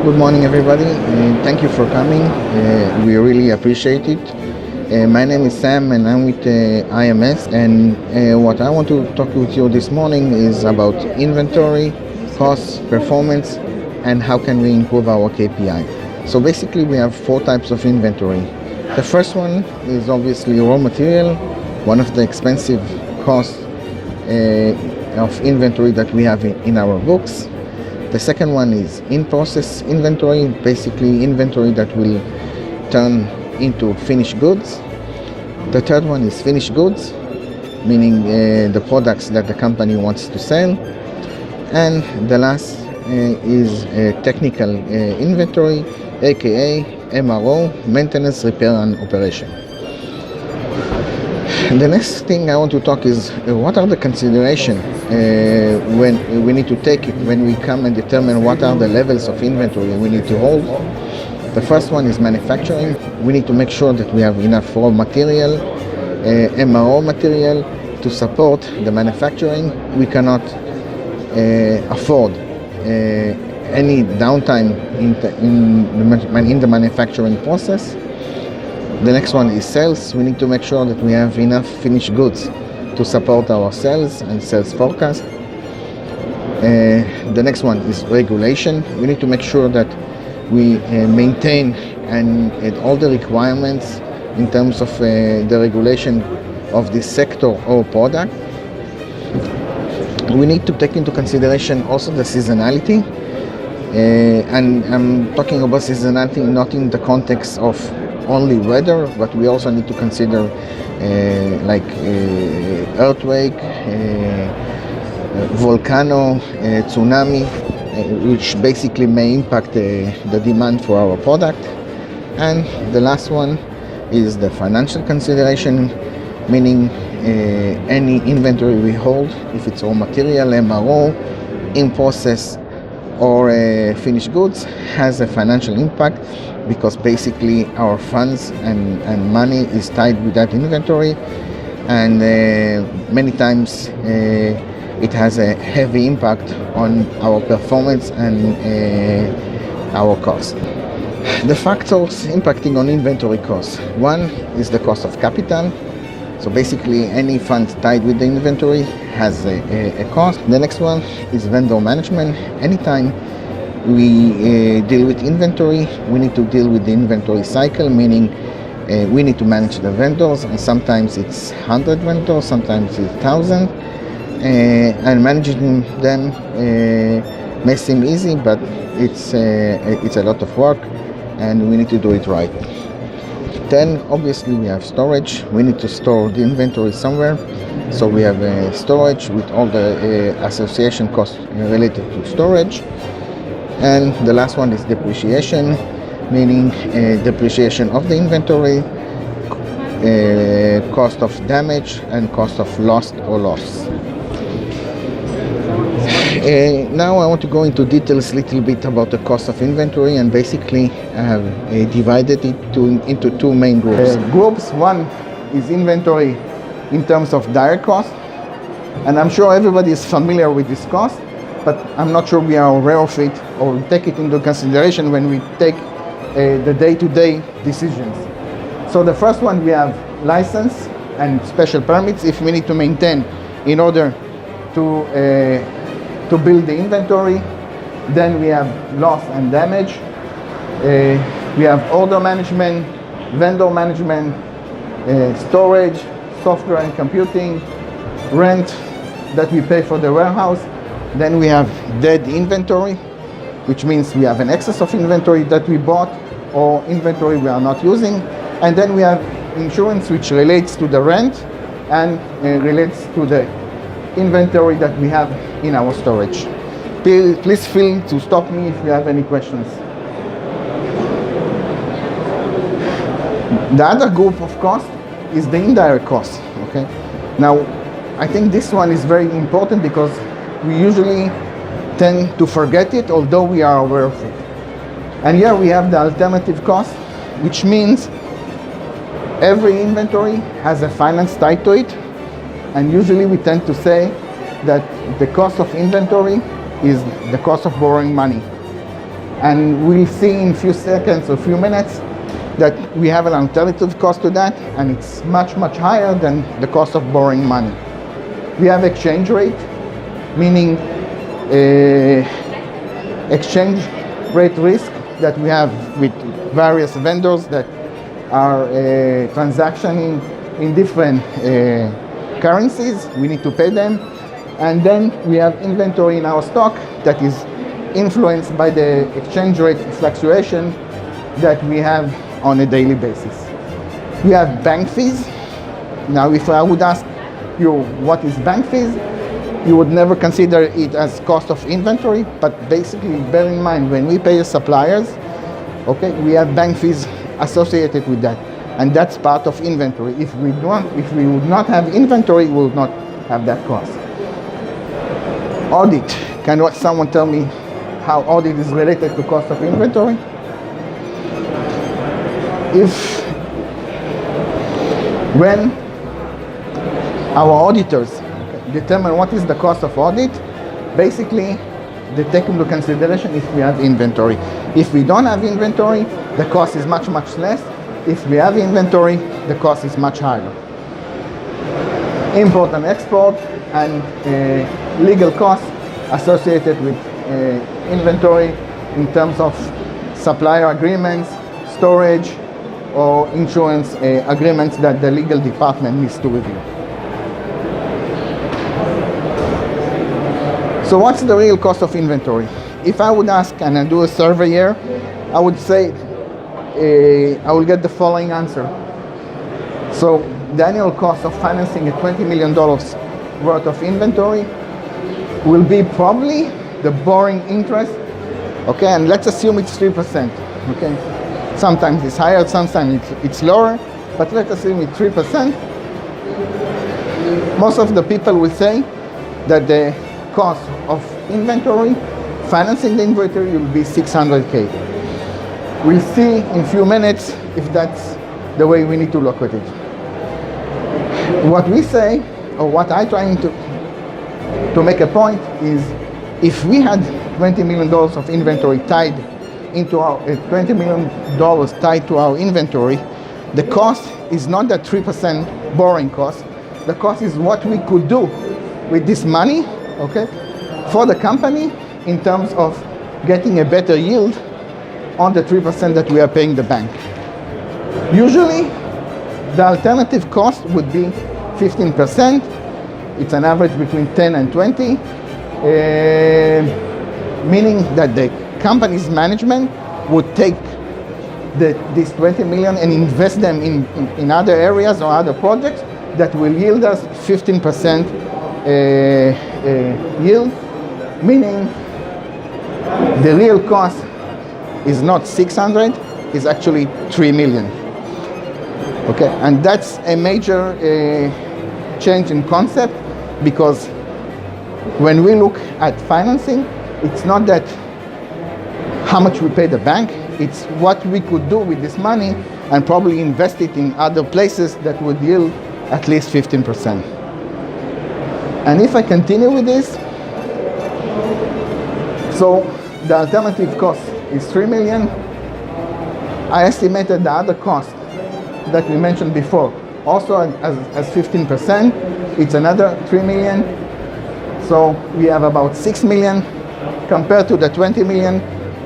Good morning, everybody. Thank you for coming. We really appreciate it. My name is Sam, and I'm with IMS. And what I want to talk with you this morning is about inventory, cost, performance, and how can we improve our KPI. So basically, we have four types of inventory. The first one is obviously raw material, one of the expensive costs of inventory that we have in our books. The second one is in-process inventory, basically inventory that will turn into finished goods. The third one is finished goods, meaning the products that the company wants to sell. And the last is technical inventory, aka MRO, maintenance, repair and operation. The next thing I want to talk is what are the considerations when we need to take it when we come and determine what are the levels of inventory we need to hold. The first one is manufacturing. We need to make sure that we have enough raw material, MRO material to support the manufacturing. We cannot afford any downtime in the manufacturing process. The next one is sales. We need to make sure that we have enough finished goods to support our sales and sales forecast. The next one is regulation. We need to make sure that we maintain and all the requirements in terms of the regulation of this sector or product. We need to take into consideration also the seasonality. And I'm talking about seasonality not in the context of only weather, but we also need to consider earthquake, volcano, tsunami, which basically may impact the demand for our product. And the last one is the financial consideration, meaning any inventory we hold, if it's raw material, MRO, in process or finished goods, has a financial impact because basically our funds and money is tied with that inventory, and many times it has a heavy impact on our performance and our cost. The factors impacting on inventory costs. One is the cost of capital. So basically any fund tied with the inventory has a cost. The next one is vendor management. Anytime we deal with inventory, we need to deal with the inventory cycle, meaning we need to manage the vendors, and sometimes it's 100 vendors, sometimes it's 1,000, and managing them may seem easy, but it's a lot of work, and we need to do it right. Then obviously we have storage. We need to store the inventory somewhere, so we have storage with all the association costs related to storage. And the last one is depreciation, meaning depreciation of the inventory, cost of damage and cost of lost or loss. Now I want to go into details a little bit about the cost of inventory, and basically I have divided it into two main groups. One is inventory in terms of direct cost, and I'm sure everybody is familiar with this cost, but I'm not sure we are aware of it or take it into consideration when we take the day-to-day decisions. So the first one, we have license and special permits if we need to maintain in order to build the inventory. Then we have loss and damage. We have order management, vendor management, storage, software and computing, rent that we pay for the warehouse. Then we have dead inventory, which means we have an excess of inventory that we bought or inventory we are not using. And then we have insurance, which relates to the rent and relates to the inventory that we have in our storage. Please feel to stop me if you have any questions. The other group of cost is the indirect cost. Okay. Now, I think this one is very important because we usually tend to forget it, although we are aware of it. And here we have the alternative cost, which means every inventory has a finance tied to it, and usually we tend to say that the cost of inventory is the cost of borrowing money. And we'll see in a few seconds or few minutes that we have an alternative cost to that, and it's much, much higher than the cost of borrowing money. We have exchange rate, meaning exchange rate risk that we have with various vendors that are transactioning in different currencies. We need to pay them. And then we have inventory in our stock that is influenced by the exchange rate fluctuation that we have on a daily basis. We have bank fees. Now, if I would ask you what is bank fees, you would never consider it as cost of inventory, but basically bear in mind when we pay suppliers, okay, we have bank fees associated with that, and that's part of inventory. If we would not have inventory, we would not have that cost. Audit. Can someone tell me how audit is related to cost of inventory? When our auditors determine what is the cost of audit, basically they take into consideration if we have inventory. If we don't have inventory, the cost is much, much less. If we have inventory, the cost is much higher. Import and export and legal costs associated with inventory in terms of supplier agreements, storage, or insurance agreements that the legal department needs to review. So what's the real cost of inventory? If I would ask and I do a survey here, I would say I will get the following answer. So the annual cost of financing a $20 million worth of inventory will be probably the borrowing interest, okay, and let's assume it's 3%, okay. Sometimes it's higher, sometimes it's lower, but let's assume it's 3%. Most of the people will say that the cost of inventory, financing the inventory, will be $600K. We'll see in a few minutes if that's the way we need to look at it. What we say, or what I'm trying to make a point is, if we had $20 million of inventory tied into our $20 million tied to our inventory, the cost is not that 3% borrowing cost. The cost is what we could do with this money, okay, for the company in terms of getting a better yield on the 3% that we are paying the bank. Usually, the alternative cost would be 15%. It's an average between 10 and 20, meaning that the company's management would take this 20 million and invest them in other areas or other projects that will yield us 15% yield, meaning the real cost is not 600, it's actually 3 million. Okay, and that's a major change in concept, because when we look at financing, it's not that how much we pay the bank, it's what we could do with this money and probably invest it in other places that would yield at least 15%. And if I continue with this, so the alternative cost is 3 million. I estimated the other cost that we mentioned before, also as 15%, it's another 3 million. So we have about 6 million. Compared to the 20 million,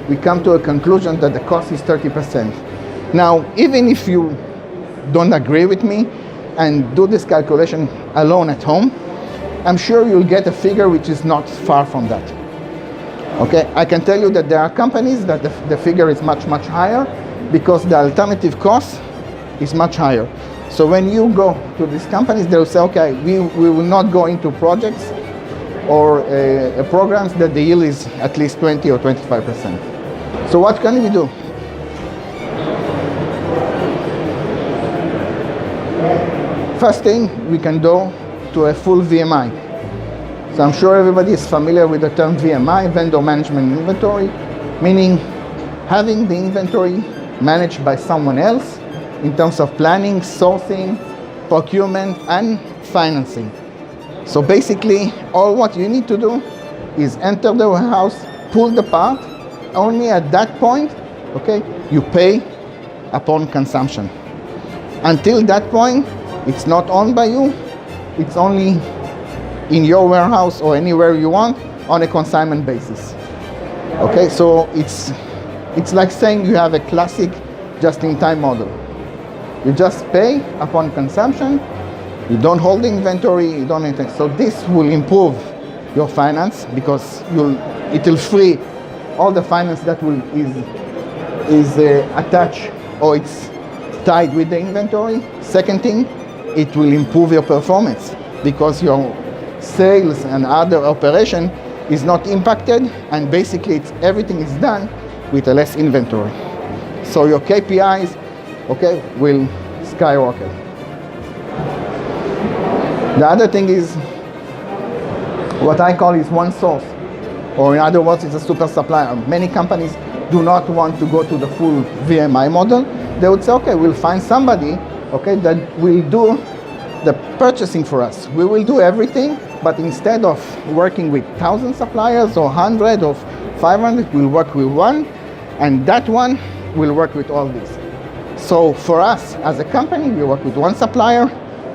we come to a conclusion that the cost is 30%. Now, even if you don't agree with me and do this calculation alone at home, I'm sure you'll get a figure which is not far from that. Okay, I can tell you that there are companies that the figure is much, much higher, because the alternative cost is much higher. So when you go to these companies, they'll say, okay, we will not go into projects or programs that the yield is at least 20 or 25%. So what can we do? First thing, we can go to a full VMI. So I'm sure everybody is familiar with the term VMI, Vendor Management Inventory, meaning having the inventory managed by someone else in terms of planning, sourcing, procurement, and financing. So basically, all what you need to do is enter the warehouse, pull the part, only at that point, okay, you pay upon consumption. Until that point, it's not owned by you. It's only in your warehouse or anywhere you want on a consignment basis. Okay, so it's like saying you have a classic just-in-time model. You just pay upon consumption. You don't hold the inventory. You don't anything. So this will improve your finance because it will free all the finance that is attached or it's tied with the inventory. Second thing, it will improve your performance because your sales and other operation is not impacted, and basically everything is done with a less inventory. So your KPIs, okay, will skyrocket. The other thing is what I call is one source, or in other words, it's a super supplier. Many companies do not want to go to the full VMI model. They would say, okay, we'll find somebody, okay, that will do the purchasing for us. We will do everything, but instead of working with 1,000 suppliers or 100 or 500, we'll work with one, and that one will work with all these. So for us as a company, we work with one supplier,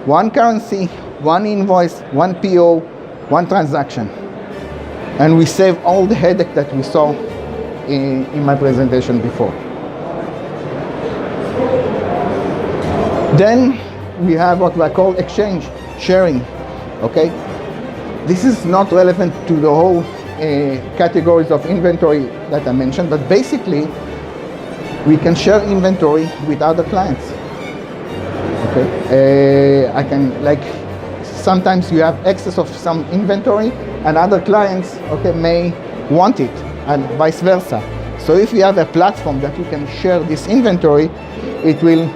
one currency, one invoice, one PO, one transaction. And we save all the headache that we saw in my presentation before. Then we have what I call exchange, sharing, okay? This is not relevant to the whole categories of inventory that I mentioned, but basically we can share inventory with other clients. Okay, I can, like, sometimes you have excess of some inventory and other clients, okay, may want it, and vice versa. So if you have a platform that you can share this inventory, it will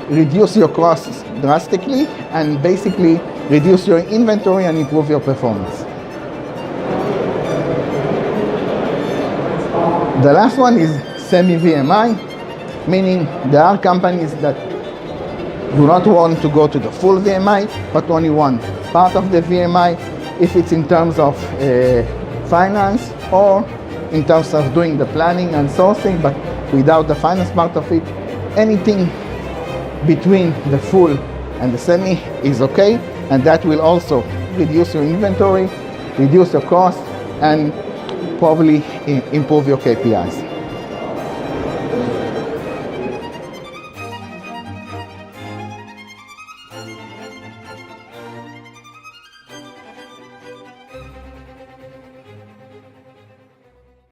reduce your costs drastically and basically reduce your inventory and improve your performance. The last one is semi-VMI, meaning there are companies that do not want to go to the full VMI, but only one part of the VMI, if it's in terms of finance or in terms of doing the planning and sourcing, but without the finance part of it. Anything between the full and the semi is okay, and that will also reduce your inventory, reduce your cost, and probably improve your KPIs.